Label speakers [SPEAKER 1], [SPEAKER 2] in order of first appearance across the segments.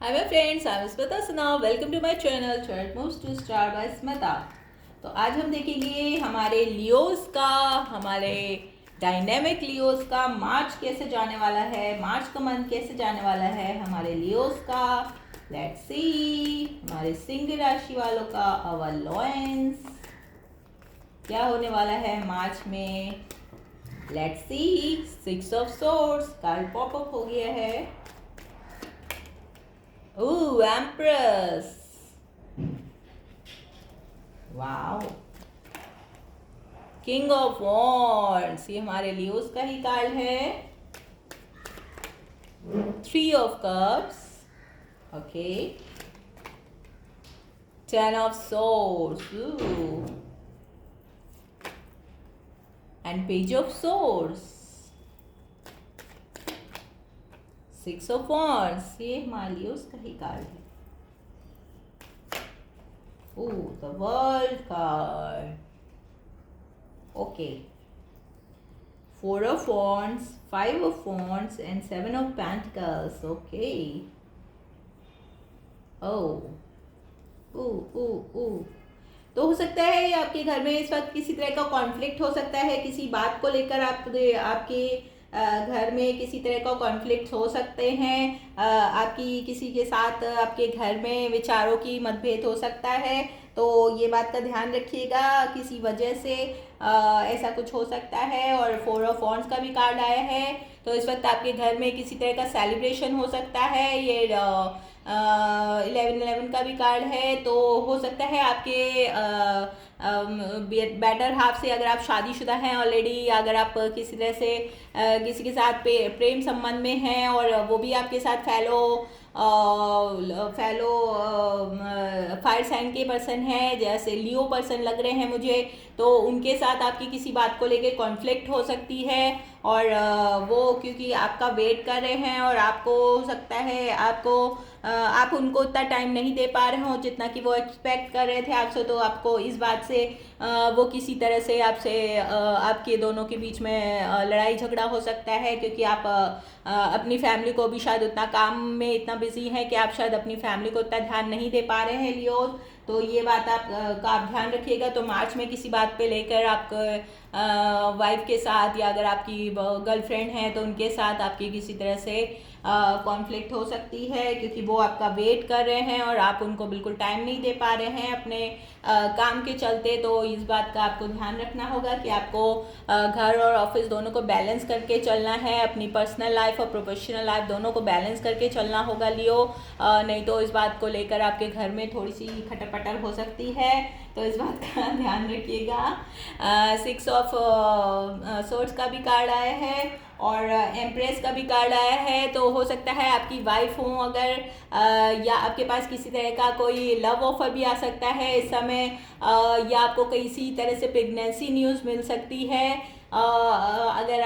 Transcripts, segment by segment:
[SPEAKER 1] Hi my friends, I'm Smita Sana. Welcome to my channel Chart Moves to Star by Smita. तो आज हम देखेंगे हमारे Leos का, हमारे डायनेमिक लियोस का मार्च कैसे जाने वाला है, मार्च का मंथ कैसे जाने वाला है हमारे लियोस का। लेट्स सी हमारे सिंह राशि वालों का अवलोएंस क्या होने वाला है मार्च में। Let's see 6 of swords card pop up हो गया है। Ooh, Empress. Wow. King of Wands. ये हमारे लियोस का ही कार्ड है। 3 of Cups. Okay. 10 of Swords. Ooh. And Page of Swords. 6 of Wands. ये हमारे लियोस का ही कार्ड है। Ooh, the World card. Okay. 4 of Wands, 5 of Wands, and 7 of Pentacles. Okay. Oh. तो हो सकता है आपके घर में इस वक्त किसी तरह का कॉन्फ्लिक्ट हो सकता है, किसी बात को लेकर आपके घर में किसी तरह का कॉन्फ्लिक्ट हो सकते हैं। आपकी किसी के साथ आपके घर में विचारों की मतभेद हो सकता है, तो ये बात का ध्यान रखिएगा। किसी वजह से ऐसा कुछ हो सकता है। और 4 ऑफ वॉन्ड्स का भी कार्ड आया है, तो इस वक्त आपके घर में किसी तरह का सेलिब्रेशन हो सकता है। ये 11 का भी कार्ड है, तो हो सकता है आपके बेटर हाफ से, अगर आप शादीशुदा हैं ऑलरेडी, या अगर आप किसी तरह से किसी के साथ प्रेम संबंध में हैं और वो भी आपके साथ फैलो फायर साइन के पर्सन हैं, जैसे लियो पर्सन लग रहे हैं मुझे, तो उनके साथ आपकी किसी बात को लेकर कॉन्फ्लिक्ट हो सकती है। और वो क्योंकि आपका वेट कर रहे हैं और आपको हो सकता है आप उनको उतना टाइम नहीं दे पा रहे हो जितना कि वो एक्सपेक्ट कर रहे थे आपसे, तो आपको इस बात से वो किसी तरह से आपसे आपके दोनों के बीच में लड़ाई झगड़ा हो सकता है, क्योंकि आप अपनी फैमिली को भी शायद उतना काम में इतना बिजी हैं कि आप शायद अपनी फैमिली को उतना ध्यान नहीं दे पा रहे हैं लियो। तो ये बात का आप ध्यान रखिएगा। तो मार्च में किसी बात पे लेकर आप वाइफ के साथ, या अगर आपकी गर्लफ्रेंड है तो उनके साथ आपकी किसी तरह से कॉन्फ्लिक्ट हो सकती है, क्योंकि वो आपका वेट कर रहे हैं और आप उनको बिल्कुल टाइम नहीं दे पा रहे हैं अपने काम के चलते। तो इस बात का आपको ध्यान रखना होगा कि आपको घर और ऑफिस दोनों को बैलेंस करके चलना है, अपनी पर्सनल लाइफ और प्रोफेशनल लाइफ दोनों को बैलेंस करके चलना होगा लियो। नहीं तो इस बात को लेकर आपके घर में थोड़ी सी खटपटर हो सकती है, तो इस बात का ध्यान रखिएगा। 6 ऑफ सोर्ड्स का भी कार्ड आया है और एम्प्रेस का भी कार्ड आया है, तो हो सकता है आपकी वाइफ हो अगर, या आपके पास किसी तरह का कोई लव ऑफर भी आ सकता है इस समय, या आपको किसी तरह से प्रेगनेंसी न्यूज़ मिल सकती है। अगर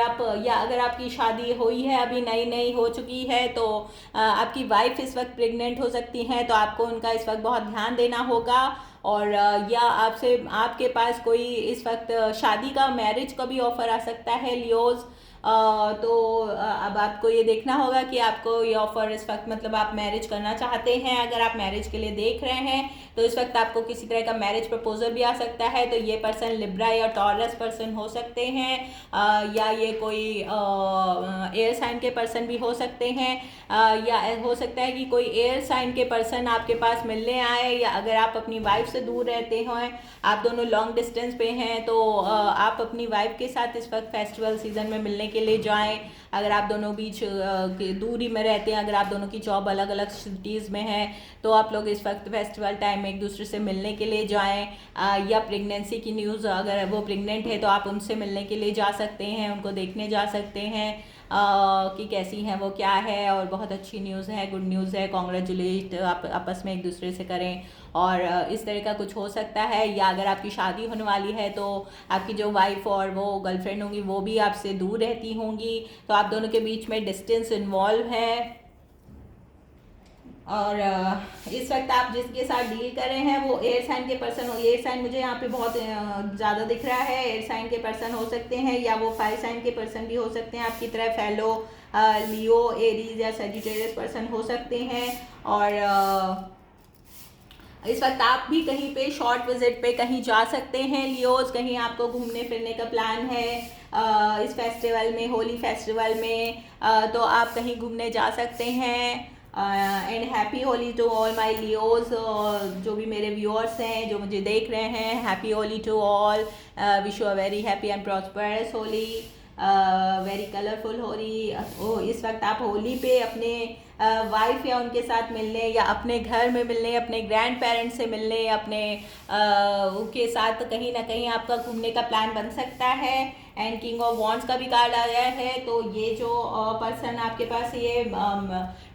[SPEAKER 1] आपकी शादी हुई है, अभी नई नई हो चुकी है, तो आपकी वाइफ इस वक्त प्रेग्नेंट हो सकती हैं, तो आपको उनका इस वक्त बहुत ध्यान देना होगा। और या आपके पास कोई इस वक्त शादी का, मैरिज का भी ऑफर आ सकता है लियोज। तो अब आपको ये देखना होगा कि आपको ये ऑफर इस वक्त, मतलब आप मैरिज करना चाहते हैं, अगर आप मैरिज के लिए देख रहे हैं तो इस वक्त आपको किसी तरह का मैरिज प्रपोजल भी आ सकता है। तो ये पर्सन लिब्रा या टॉरस पर्सन हो सकते हैं, या ये कोई एयर साइन के पर्सन भी हो सकते हैं, या हो सकता है कि कोई एयर साइन के पर्सन आपके पास मिलने आए, या अगर आप अपनी वाइफ से दूर रहते हैं, आप दोनों लॉन्ग डिस्टेंस पे हैं, तो आप अपनी वाइफ के साथ इस वक्त फेस्टिवल सीजन में मिलने के लिए जाएं। अगर आप दोनों बीच दूरी में रहते हैं, अगर आप दोनों की जॉब अलग अलग सिटीज़ में है, तो आप लोग इस वक्त फेस्टिवल टाइम में एक दूसरे से मिलने के लिए जाएं। या प्रेगनेंसी की न्यूज़, अगर वो प्रेग्नेंट है तो आप उनसे मिलने के लिए जा सकते हैं, उनको देखने जा सकते हैं कि कैसी हैं वो, क्या है। और बहुत अच्छी न्यूज़ है, गुड न्यूज़ है, कॉन्ग्रेचुलेट आप आपस में एक दूसरे से करें। और इस तरह का कुछ हो सकता है। या अगर आपकी शादी होने वाली है तो आपकी जो वाइफ और वो गर्लफ्रेंड होंगी वो भी आपसे दूर रहती होंगी, तो आप दोनों के बीच में डिस्टेंस इन्वॉल्व है। और इस वक्त आप जिसके साथ डील कर रहे हैं वो एयर साइन के पर्सन हो। एयर साइन मुझे यहाँ पे बहुत ज़्यादा दिख रहा है। एयर साइन के पर्सन हो सकते हैं या वो फायर साइन के पर्सन भी हो सकते हैं आपकी तरह। फेलो, लियो, एरीज या सेजिटेरियस पर्सन हो सकते हैं। और इस वक्त आप भी कहीं पे शॉर्ट विजिट पे कहीं जा सकते हैं लियोज। कहीं आपको घूमने फिरने का प्लान है इस फेस्टिवल में, होली फेस्टिवल में, तो आप कहीं घूमने जा सकते हैं। And happy Holi to all my Leos. जो भी मेरे व्यूअर्स हैं जो मुझे देख रहे हैं, happy Holi to all. Wish you a very happy and prosperous Holi, very colourful Holi. इस वक्त आप होली पे अपने वाइफ या उनके साथ मिलने या अपने घर में मिलने, अपने ग्रैंड पेरेंट्स से मिलने, अपने उनके साथ कहीं ना कहीं आपका घूमने का प्लान बन सकता है। एंड किंग ऑफ वॉन्ड्स का भी कार्ड आया है। तो ये जो पर्सन आपके पास, ये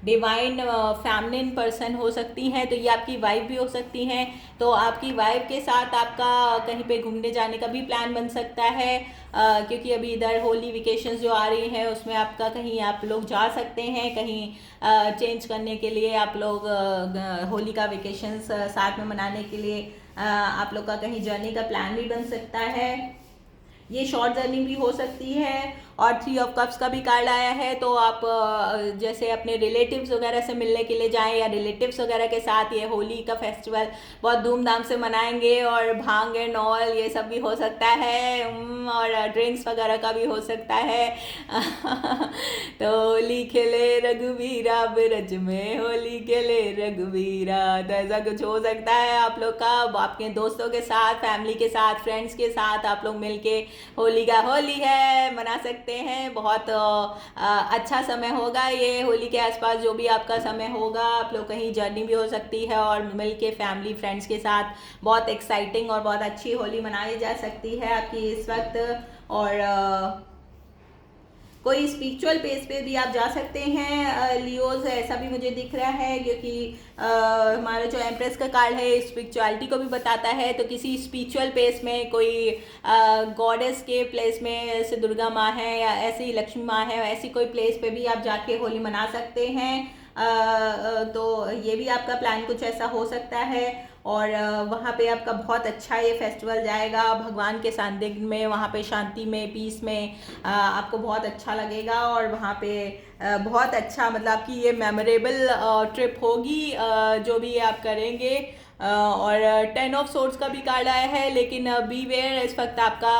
[SPEAKER 1] डिवाइन फैमिलिन पर्सन हो सकती हैं, तो ये आपकी वाइफ भी हो सकती हैं। तो आपकी वाइफ के साथ आपका कहीं पे घूमने जाने का भी प्लान बन सकता है, क्योंकि अभी इधर होली वेकेशंस जो आ रही हैं उसमें आपका कहीं आप लोग जा सकते हैं, कहीं चेंज करने के लिए आप लोग होली का वेकेशंस साथ में मनाने के लिए आप लोग का कहीं जर्नी का प्लान भी बन सकता है। ये शॉर्ट जर्नी भी हो सकती है। और 3 ऑफ कप्स का भी कार्ड आया है। तो आप जैसे अपने रिलेटिव्स वगैरह से मिलने के लिए जाएं या रिलेटिव्स वगैरह के साथ ये होली का फेस्टिवल बहुत धूमधाम से मनाएंगे, और भांग एंड ऑल ये सब भी हो सकता है, और ड्रिंक्स वगैरह का भी हो सकता है। तो होली खेले रघुवीरा ब्रज में, होली खेले रघुवीरा, तो ऐसा कुछ हो सकता है आप लोग का। आपके दोस्तों के साथ, फैमिली के साथ, फ्रेंड्स के साथ आप लोग मिलके होली का, होली है, मना सकते हैं। बहुत अच्छा समय होगा ये होली के आसपास। जो भी आपका समय होगा, आप लोग कहीं जर्नी भी हो सकती है और मिल के फैमिली फ्रेंड्स के साथ बहुत एक्साइटिंग और बहुत अच्छी होली मनाई जा सकती है आपकी इस वक्त। और कोई स्पिरिचुअल बेस पे भी आप जा सकते हैं लियोज, ऐसा भी मुझे दिख रहा है, क्योंकि हमारा जो एम्प्रेस का कार्ड है स्पिरिचुअलिटी को भी बताता है। तो किसी स्पिरिचुअल प्लेस में, कोई गॉडेस के प्लेस में, जैसे दुर्गा माँ है या ऐसे ही लक्ष्मी माँ है, ऐसी कोई प्लेस पे भी आप जाके होली मना सकते हैं। तो ये भी आपका प्लान कुछ ऐसा हो सकता है। और वहाँ पे आपका बहुत अच्छा ये फेस्टिवल जाएगा भगवान के सानिध्य में, वहाँ पे शांति में, पीस में आपको बहुत अच्छा लगेगा। और वहाँ पे बहुत अच्छा, मतलब आपकी ये मेमोरेबल ट्रिप होगी जो भी आप करेंगे। और 10 ऑफ सोर्ड्स का भी कार्ड आया है। लेकिन बी वेयर, इस वक्त आपका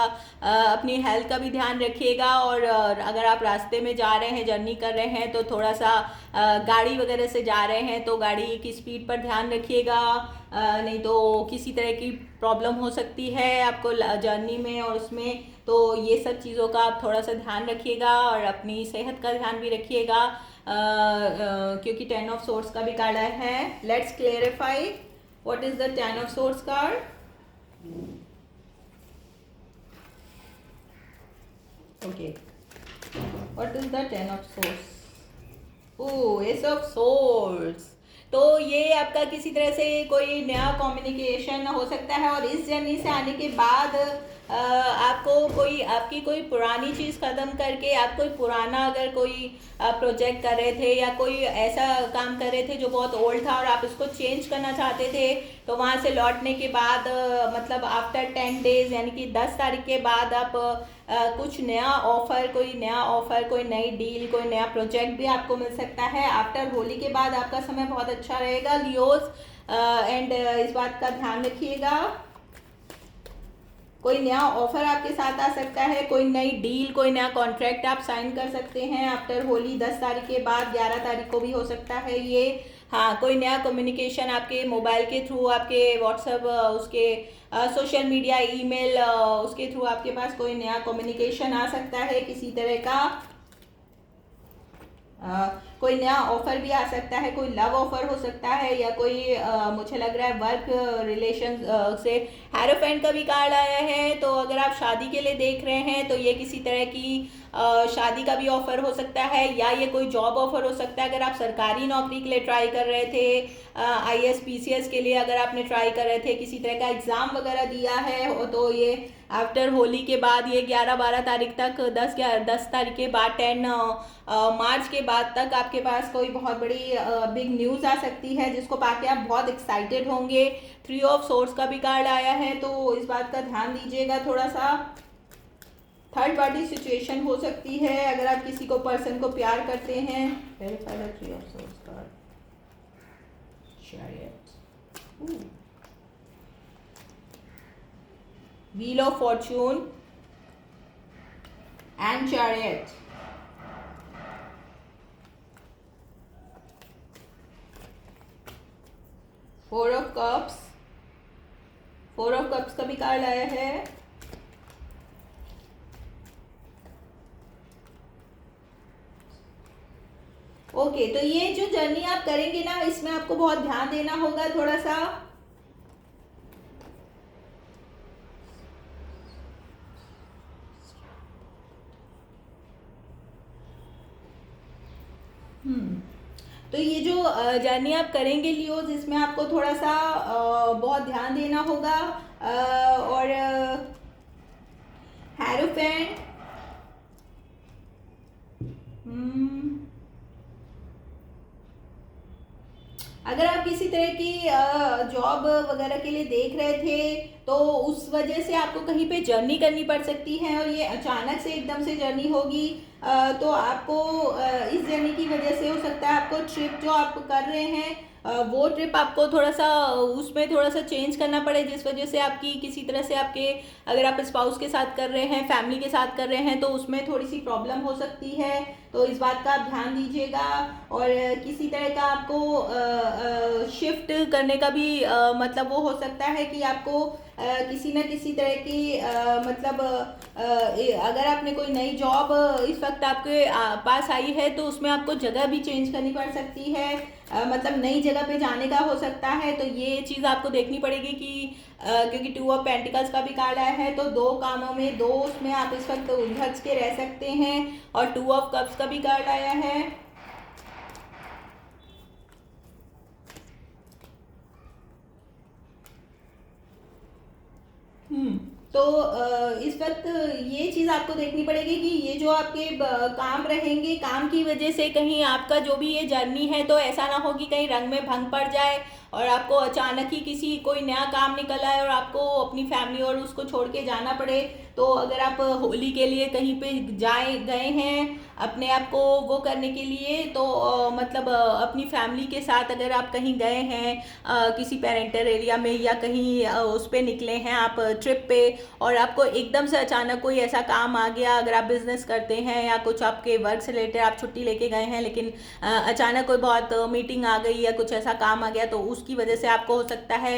[SPEAKER 1] अपनी हेल्थ का भी ध्यान रखिएगा। और अगर आप रास्ते में जा रहे हैं, जर्नी कर रहे हैं, तो थोड़ा सा गाड़ी वगैरह से जा रहे हैं तो गाड़ी की स्पीड पर ध्यान रखिएगा, नहीं तो किसी तरह की प्रॉब्लम हो सकती है आपको जर्नी में और उसमें। तो ये सब चीज़ों का आप थोड़ा सा ध्यान रखिएगा और अपनी सेहत का ध्यान भी रखिएगा, क्योंकि 10 ऑफ सोर्ड्स का भी कार्ड आया है। Let's clarify what is the 10 of swords card. Okay, what is the 10 of swords? Oh, ace of swords. तो ये आपका किसी तरह से कोई नया कम्युनिकेशन हो सकता है, और इस जर्नी से आने के बाद आपको आपकी कोई पुरानी चीज़ ख़त्म करके, आप कोई पुराना अगर कोई प्रोजेक्ट कर रहे थे या कोई ऐसा काम कर रहे थे जो बहुत ओल्ड था और आप उसको चेंज करना चाहते थे, तो वहाँ से लौटने के बाद मतलब आफ्टर 10 डेज, यानी कि 10 तारीख के बाद आप कुछ नया ऑफर, कोई नई डील, कोई नया प्रोजेक्ट भी आपको मिल सकता है। आफ्टर होली के बाद आपका समय बहुत अच्छा रहेगा लियोस, एंड इस बात का ध्यान रखिएगा। कोई नया ऑफर आपके साथ आ सकता है, कोई नई डील, कोई नया कॉन्ट्रैक्ट आप साइन कर सकते हैं आफ्टर होली। 10 तारीख के बाद 11 तारीख को भी हो सकता है ये। हाँ, कोई नया कम्युनिकेशन आपके मोबाइल के थ्रू, आपके व्हाट्सएप, उसके सोशल मीडिया, ईमेल, उसके थ्रू आपके पास कोई नया कम्युनिकेशन आ सकता है किसी तरह का। कोई नया ऑफर भी आ सकता है, कोई लव ऑफर हो सकता है, या कोई मुझे लग रहा है वर्क रिलेशन से। हैरोफेंट का भी कार्ड आया है। तो अगर आप शादी के लिए देख रहे हैं तो ये किसी तरह की शादी का भी ऑफर हो सकता है, या ये कोई जॉब ऑफर हो सकता है। अगर आप सरकारी नौकरी के लिए ट्राई कर रहे थे, IAS PCS के लिए अगर आपने ट्राई कर रहे थे, किसी तरह का एग्ज़ाम वगैरह दिया है, तो ये आफ्टर होली के बाद ये 11-12 तारीख तक, 10 तारीख के बाद 10 मार्च के बाद तक आपके पास कोई बहुत बड़ी बिग न्यूज़ आ सकती है, जिसको पाके आप बहुत एक्साइटेड होंगे। 3 ऑफ सोर्स का भी कार्ड आया है, तो इस बात का ध्यान दीजिएगा थोड़ा सा। थर्ड पार्टी सिचुएशन हो सकती है अगर आप किसी को पर्सन को प्यार करते हैं। Verify the 3 of source card. Chariot, wheel of Fortune and chariot. Four of cups का भी कार्ड आया है। ओके, तो ये जो जर्नी आप करेंगे ना, इसमें आपको बहुत ध्यान देना होगा थोड़ा सा। तो ये जो जर्नी आप करेंगे लियोज, इसमें आपको थोड़ा सा बहुत ध्यान देना होगा। और हेरोफेंट, अगर आप किसी तरह की जॉब वगैरह के लिए देख रहे थे, तो उस वजह से आपको कहीं पे जर्नी करनी पड़ सकती है, और ये अचानक से एकदम से जर्नी होगी। तो आपको इस जर्नी की वजह से हो सकता है आपको ट्रिप जो आप कर रहे हैं, वो ट्रिप आपको थोड़ा सा उसमें थोड़ा सा चेंज करना पड़े, जिस वजह से आपकी किसी तरह से आपके, अगर आप स्पाउस के साथ कर रहे हैं, फैमिली के साथ कर रहे हैं, तो उसमें थोड़ी सी प्रॉब्लम हो सकती है। तो इस बात का आप ध्यान दीजिएगा। और किसी तरह का आपको शिफ्ट करने का भी मतलब वो हो सकता है कि आपको किसी न किसी तरह की मतलब अगर आपने कोई नई जॉब इस वक्त आपके पास आई है, तो उसमें आपको जगह भी चेंज करनी पड़ सकती है, मतलब नई जगह पे जाने का हो सकता है। तो ये चीज़ आपको देखनी पड़ेगी कि क्योंकि 2 ऑफ पेंटिकल्स का भी कार्ड आया है, तो 2 कामों में 2 उसमें आप इस वक्त उलझ के रह सकते हैं। और 2 ऑफ कप्स का भी कार्ड आया है। तो इस वक्त ये चीज़ आपको देखनी पड़ेगी कि ये जो आपके काम रहेंगे, काम की वजह से कहीं आपका जो भी ये जर्नी है, तो ऐसा ना हो कि कहीं रंग में भंग पड़ जाए और आपको अचानक ही किसी कोई नया काम निकल आए और आपको अपनी फैमिली और उसको छोड़ के जाना पड़े। तो अगर आप होली के लिए कहीं पे गए हैं अपने आप को वो करने के लिए, तो मतलब अपनी फैमिली के साथ अगर आप कहीं गए हैं किसी पेरेंटल एरिया में, या कहीं उस पे निकले हैं आप ट्रिप पे, और आपको एकदम से अचानक कोई ऐसा काम आ गया, अगर आप बिजनेस करते हैं या कुछ आपके वर्क से रिलेटेड आप छुट्टी लेके गए हैं, लेकिन अचानक कोई बहुत मीटिंग आ गई या कुछ ऐसा काम आ गया, तो उसकी वजह से आपको हो सकता है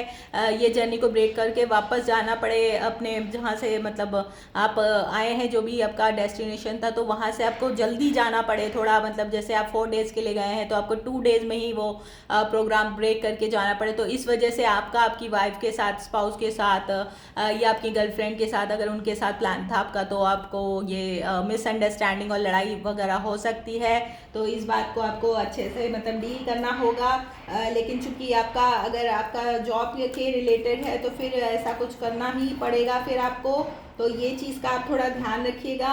[SPEAKER 1] ये जर्नी को ब्रेक करके वापस जाना पड़े अपने जहाँ से मतलब आप आए हैं, जो भी आपका डेस्टिनेशन था, तो वहाँ से आपको जल्दी जाना पड़े थोड़ा। मतलब जैसे आप 4 डेज़ के लिए गए हैं, तो आपको 2 डेज़ में ही वो प्रोग्राम ब्रेक करके जाना पड़े। तो इस वजह से आपका आपकी वाइफ के साथ, स्पाउस के साथ या आपकी गर्लफ्रेंड के साथ अगर उनके साथ प्लान था आपका, तो आपको ये मिसअंडरस्टैंडिंग और लड़ाई वगैरह हो सकती है। तो इस बात को आपको अच्छे से मतलब डील करना होगा। लेकिन चूंकि आपका अगर आपका जॉब के रिलेटेड है, तो फिर ऐसा कुछ करना ही पड़ेगा फिर आपको। तो ये चीज़ का आप थोड़ा ध्यान रखिएगा।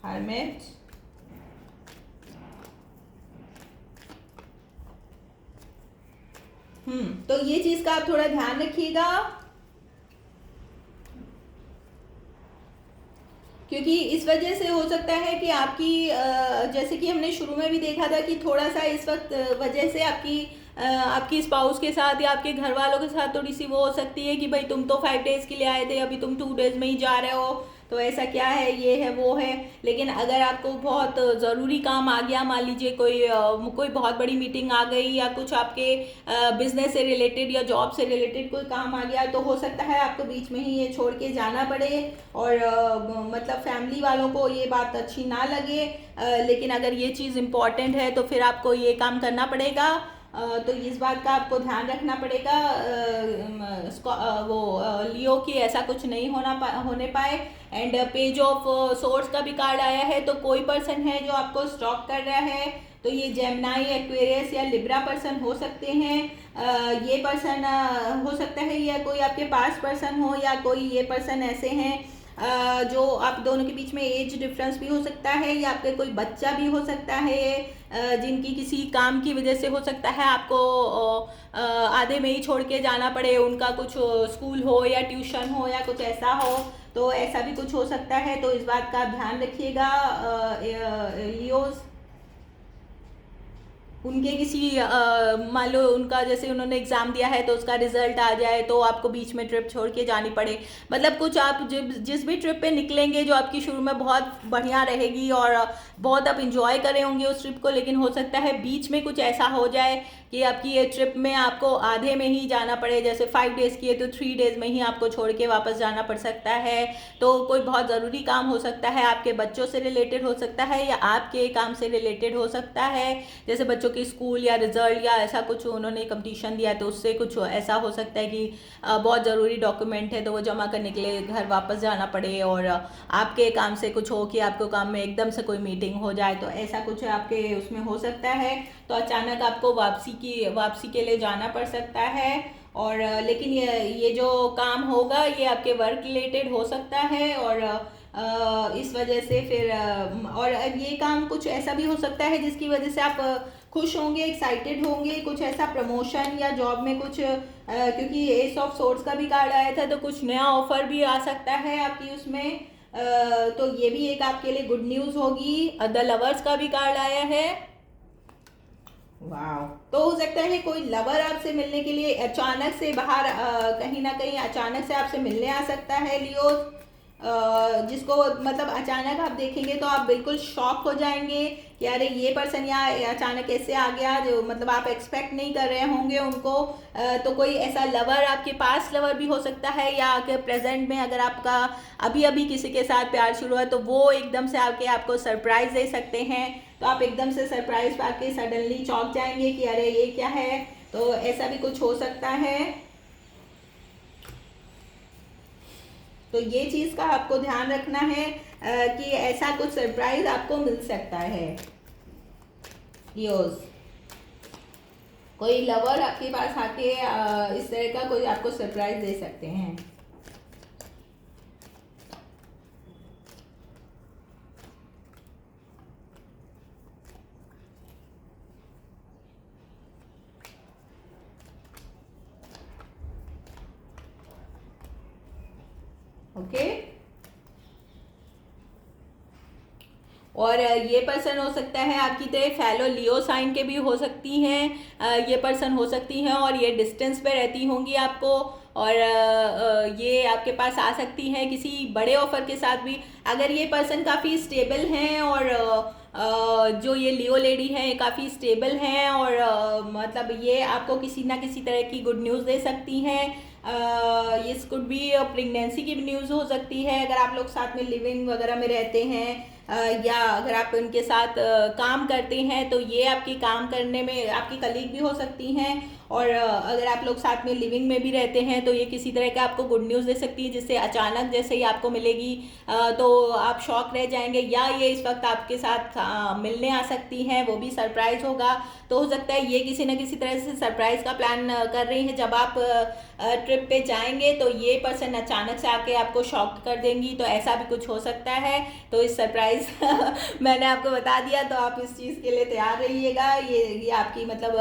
[SPEAKER 1] हर्मिट, तो ये चीज़ का आप थोड़ा ध्यान रखिएगा, क्योंकि इस वजह से हो सकता है कि आपकी जैसे कि हमने शुरू में भी देखा था कि थोड़ा सा इस वक्त वजह से आपकी स्पाउस के साथ या आपके घर वालों के साथ थोड़ी सी वो हो सकती है कि भाई तुम तो 5 डेज़ के लिए आए थे, अभी तुम 2 डेज़ में ही जा रहे हो, तो ऐसा क्या है, ये है वो है। लेकिन अगर आपको बहुत ज़रूरी काम आ गया, मान लीजिए कोई बहुत बड़ी मीटिंग आ गई, या कुछ आपके बिजनेस से रिलेटेड या जॉब से रिलेटेड कोई काम आ गया, तो हो सकता है आपको बीच में ही ये छोड़ के जाना पड़े, और मतलब फैमिली वालों को ये बात अच्छी ना लगे। लेकिन अगर ये चीज़ इम्पॉर्टेंट है, तो फिर आपको ये काम करना पड़ेगा। तो इस बात का आपको ध्यान रखना पड़ेगा वो लियो की ऐसा कुछ नहीं होने पाए। एंड पेज ऑफ सोर्स का भी कार्ड आया है, तो कोई पर्सन है जो आपको स्टॉक कर रहा है, तो ये जेमिनी, एक्वेरियस या लिब्रा पर्सन हो सकते हैं। ये पर्सन हो सकता है या कोई आपके पास पर्सन हो, या कोई ये पर्सन ऐसे हैं जो आप दोनों के बीच में एज डिफरेंस भी हो सकता है, या आपके कोई बच्चा भी हो सकता है जिनकी किसी काम की वजह से हो सकता है आपको आधे में ही छोड़ के जाना पड़े, उनका कुछ स्कूल हो या ट्यूशन हो या कुछ ऐसा हो, तो ऐसा भी कुछ हो सकता है। तो इस बात का ध्यान रखिएगा लियोस। उनके किसी मान लो उनका जैसे उन्होंने एग्ज़ाम दिया है तो उसका रिजल्ट आ जाए तो आपको बीच में ट्रिप छोड़ के जानी पड़े, मतलब कुछ आप जिस भी ट्रिप पे निकलेंगे जो आपकी शुरू में बहुत बढ़िया रहेगी और बहुत आप इंजॉय कर रहे होंगे उस ट्रिप को, लेकिन हो सकता है बीच में कुछ ऐसा हो जाए कि आपकी ये ट्रिप में आपको आधे में ही जाना पड़े। जैसे 5 डेज़ की है तो 3 डेज़ में ही आपको छोड़ के वापस जाना पड़ सकता है। तो कोई बहुत ज़रूरी काम हो सकता है, आपके बच्चों से रिलेटेड हो सकता है या आपके काम से रिलेटेड हो सकता है, जैसे बच्चों के स्कूल या रिजल्ट या ऐसा कुछ उन्होंने कंपटीशन दिया तो उससे कुछ ऐसा हो सकता है कि बहुत ज़रूरी डॉक्यूमेंट है तो वो जमा करने के लिए घर वापस जाना पड़े, और आपके काम से कुछ हो कि आपको काम में एकदम से कोई मीटिंग हो जाए, तो ऐसा कुछ आपके उसमें हो सकता है। तो अचानक आपको वापसी के लिए जाना पड़ सकता है। और लेकिन ये जो काम होगा ये आपके वर्क रिलेटेड हो सकता है, और इस वजह से फिर और ये काम कुछ ऐसा भी हो सकता है जिसकी वजह से आप खुश होंगे, एक्साइटेड होंगे, कुछ ऐसा प्रमोशन या जॉब में कुछ क्योंकि एस ऑफ सोर्ड्स का भी कार्ड आया था तो कुछ नया ऑफर भी आ सकता है आपकी उसमें, तो ये भी एक आपके लिए गुड न्यूज़ होगी। द लवर्स का भी कार्ड आया है। वाह, तो हो सकता है कोई लवर आपसे मिलने के लिए अचानक से बाहर कहीं ना कहीं अचानक से आपसे मिलने आ सकता है लियो, जिसको मतलब अचानक आप देखेंगे तो आप बिल्कुल शॉक हो जाएंगे कि अरे ये पर्सन यहाँ अचानक कैसे आ गया, जो मतलब आप एक्सपेक्ट नहीं कर रहे होंगे उनको। तो कोई ऐसा लवर आपके पास लवर भी हो सकता है, या आपके प्रेजेंट में अगर आपका अभी अभी किसी के साथ प्यार शुरू है तो वो एकदम से आके आपको सरप्राइज दे सकते हैं, तो आप एकदम से सरप्राइज पाके सडनली चौंक जाएंगे कि अरे ये क्या है, तो ऐसा भी कुछ हो सकता है। तो ये चीज़ का आपको ध्यान रखना है कि ऐसा कुछ सरप्राइज आपको मिल सकता है लियोस। कोई लवर आपके पास आके इस तरह का कोई आपको सरप्राइज दे सकते हैं। ओके, और ये पर्सन हो सकता है आपकी तरह फैलो लियो साइन के भी हो सकती हैं, ये पर्सन हो सकती हैं और ये डिस्टेंस पे रहती होंगी आपको, और ये आपके पास आ सकती हैं किसी बड़े ऑफर के साथ भी। अगर ये पर्सन काफ़ी स्टेबल हैं और जो ये लियो लेडी हैं काफ़ी स्टेबल हैं और मतलब ये आपको किसी ना किसी तरह की गुड न्यूज़ दे सकती हैं। ये कुड भी प्रेगनेंसी की भी न्यूज़ हो सकती है अगर आप लोग साथ में लिविंग वगैरह में रहते हैं, या अगर आप उनके साथ काम करते हैं तो ये आपकी काम करने में आपकी कलीग भी हो सकती हैं, और अगर आप लोग साथ में लिविंग में भी रहते हैं तो ये किसी तरह का आपको गुड न्यूज़ दे सकती है जिससे अचानक जैसे ही आपको मिलेगी तो आप शॉक रह जाएंगे, या ये इस वक्त आपके साथ मिलने आ सकती हैं, वो भी सरप्राइज होगा। तो हो सकता है ये किसी न किसी तरह से सरप्राइज का प्लान कर रही हैं। जब आप ट्रिप पे जाएंगे तो ये पर्सन अचानक से आके आपको शॉक कर देंगी, तो ऐसा भी कुछ हो सकता है। तो इस सरप्राइज मैंने आपको बता दिया, तो आप इस चीज़ के लिए तैयार रहिएगा। ये आपकी मतलब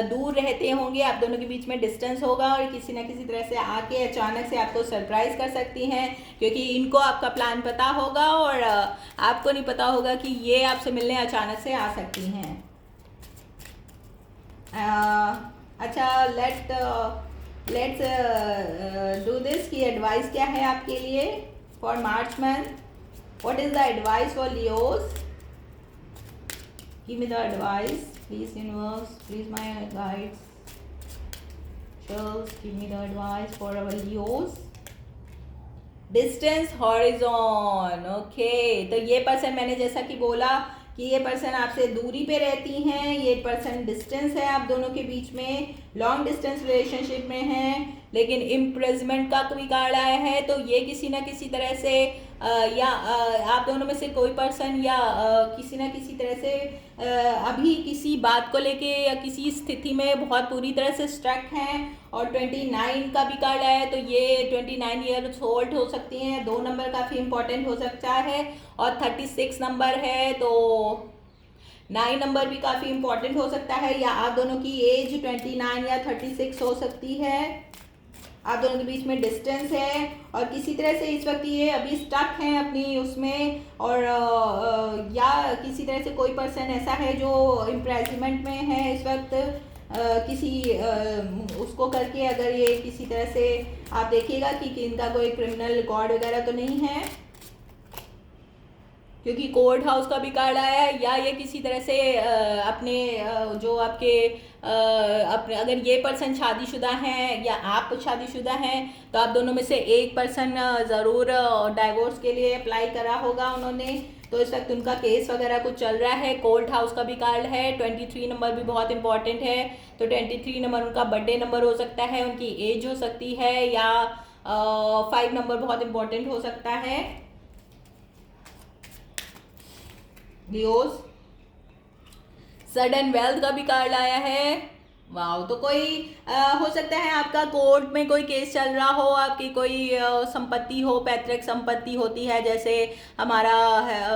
[SPEAKER 1] दूर रहते होंगे, आप दोनों के बीच में डिस्टेंस होगा और किसी न किसी तरह से आके अचानक से आपको सरप्राइज कर सकती हैं, क्योंकि इनको आपका प्लान पता होगा और आपको नहीं पता होगा कि ये आपसे मिलने अचानक से आ सकती हैं। अच्छा, लेट्स डू दिस की एडवाइस क्या है आपके लिए for March month. What is the advice for Leos? Give me the advice please universe, please my guides, give me the advice for our Leos. Distance horizon, okay. तो ये person मैंने जैसा कि बोला कि ये पर्सन आपसे दूरी पे रहती हैं, ये पर्सन डिस्टेंस है आप दोनों के बीच में, लॉन्ग डिस्टेंस रिलेशनशिप में हैं। लेकिन इम्प्रिजमेंट का भी कार्ड आया है, तो ये किसी ना किसी तरह से या आप दोनों में से कोई पर्सन या किसी ना किसी तरह से अभी किसी बात को लेके या किसी स्थिति में बहुत पूरी तरह से स्ट्रक हैं। और 29 का भी कार्ड आया है, तो ये 29 ईयर्स ओल्ड हो सकती हैं। 2 नंबर काफ़ी इंपॉर्टेंट हो सकता है और 36 नंबर है, तो 9 नंबर भी काफ़ी इंपॉर्टेंट हो सकता है। या आप दोनों की एज 29 या 36 हो सकती है। आप दोनों के बीच में डिस्टेंस है और किसी तरह से इस वक्त ये अभी स्टक हैं अपनी उसमें, और या किसी तरह से कोई पर्सन ऐसा है जो इम्प्रेजमेंट में है इस वक्त किसी उसको करके। अगर ये किसी तरह से आप देखिएगा कि इनका कोई क्रिमिनल रिकॉर्ड वगैरह तो नहीं है, क्योंकि कोर्ट हाउस का भी कार्ड आया है। या ये किसी तरह से अपने जो आपके अपने, अगर ये पर्सन शादीशुदा हैं या आप शादीशुदा हैं, तो आप दोनों में से एक पर्सन ज़रूर डाइवोर्स के लिए अप्लाई करा होगा उन्होंने, तो इस वक्त उनका केस वगैरह कुछ चल रहा है। कोर्ट हाउस का भी कार्ड है। 23 नंबर भी बहुत इंपॉर्टेंट है, तो 23 नंबर उनका बर्थडे नंबर हो सकता है, उनकी एज हो सकती है, या 5 नंबर बहुत इंपॉर्टेंट हो सकता है। लियोस सडन वेल्थ का भी कार्ड आया है। वाह, तो कोई हो सकता है आपका कोर्ट में कोई केस चल रहा हो, आपकी कोई संपत्ति हो, पैतृक संपत्ति होती है जैसे हमारा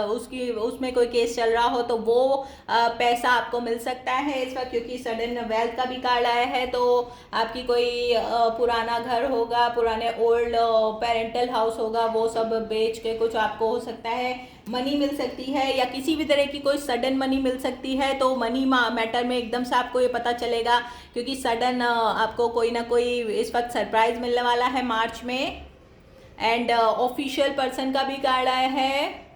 [SPEAKER 1] उसकी उसमें कोई केस चल रहा हो, तो वो पैसा आपको मिल सकता है इस वक्त, क्योंकि सडन वेल्थ का भी कार्ड आया है। तो आपकी कोई पुराना घर होगा, पुराने ओल्ड पेरेंटल हाउस होगा, वो सब बेच के कुछ आपको हो सकता है मनी मिल सकती है, या किसी भी तरह की कोई सडन मनी मिल सकती है। तो मनी मैटर में एकदम से आपको ये पता चलेगा, क्योंकि सडन आपको कोई ना कोई इस वक्त सरप्राइज मिलने वाला है मार्च में। एंड ऑफिशियल पर्सन का भी कार्ड आया है।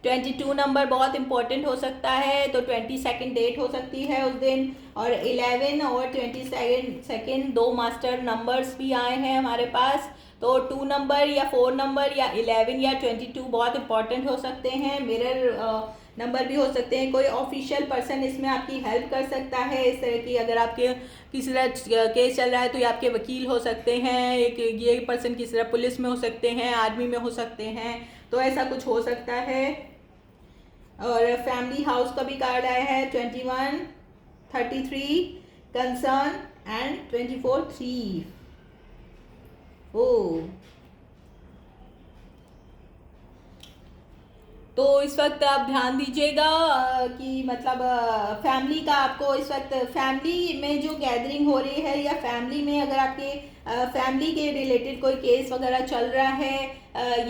[SPEAKER 1] 22 नंबर बहुत इंपॉर्टेंट हो सकता है, तो 22 डेट हो सकती है उस दिन। और 11 और 22 दो मास्टर नंबर्स भी आए हैं हमारे पास, तो 2 नंबर या 4 नंबर या 11 या 22 बहुत इंपॉर्टेंट हो सकते हैं। मिरर नंबर भी हो सकते हैं। कोई ऑफिशियल पर्सन इसमें आपकी हेल्प कर सकता है इस तरह की, अगर आपके किसी तरह केस चल रहा है तो ये आपके वकील हो सकते हैं, एक ये पर्सन किसी तरह पुलिस में हो सकते हैं, आर्मी में हो सकते हैं, तो ऐसा कुछ हो सकता है। और फैमिली हाउस का भी कार्ड आया है। 21, 33 कंसर्न एंड 24 थीफ। ओ, तो इस वक्त आप ध्यान दीजिएगा कि मतलब फैमिली का आपको इस वक्त फैमिली में जो गैदरिंग हो रही है, या फैमिली में अगर आपके फैमिली के रिलेटेड कोई केस वगैरह चल रहा है,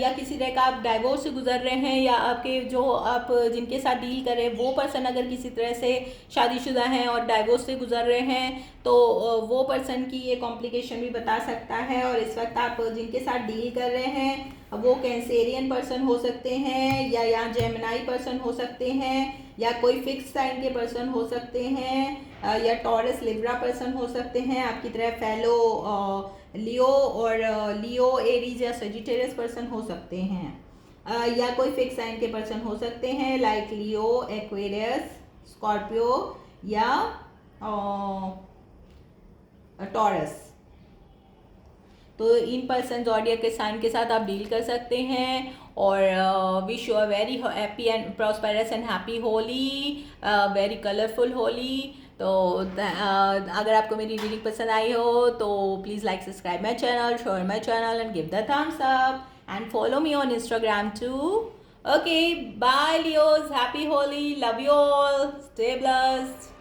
[SPEAKER 1] या किसी तरह का आप डाइवोर्स से गुजर रहे हैं, या आपके जो आप जिनके साथ डील कर रहे हैं वो पर्सन अगर किसी तरह से शादीशुदा हैं और डाइवोर्स से गुजर रहे हैं, तो वो पर्सन की ये कॉम्प्लिकेशन भी बता सकता है। और इस वक्त आप जिनके साथ डील कर रहे हैं वो कैंसेरियन पर्सन हो सकते हैं, या जेमिनाई पर्सन हो सकते हैं, या कोई फिक्स साइन के पर्सन हो सकते हैं, या टॉरस लिब्रा पर्सन हो सकते हैं आपकी तरह। फेलो लियो और लियो एरीज या सजिटेरियस पर्सन हो सकते हैं, या कोई फिक्स साइन के पर्सन हो सकते हैं लाइक लियो, एक्वेरियस, स्कॉर्पियो या टॉरस। तो इन पर्सन ज़ोडिएक के साइन के साथ आप डील कर सकते हैं। और wish you a very happy and prosperous and happy Holi, very colourful Holi. तो अगर आपको मेरी रीडिंग पसंद आई हो तो please like, subscribe my channel, share my channel and give the thumbs up and follow me on Instagram too. Okay, bye Leos, happy Holi, love you all, stay blessed.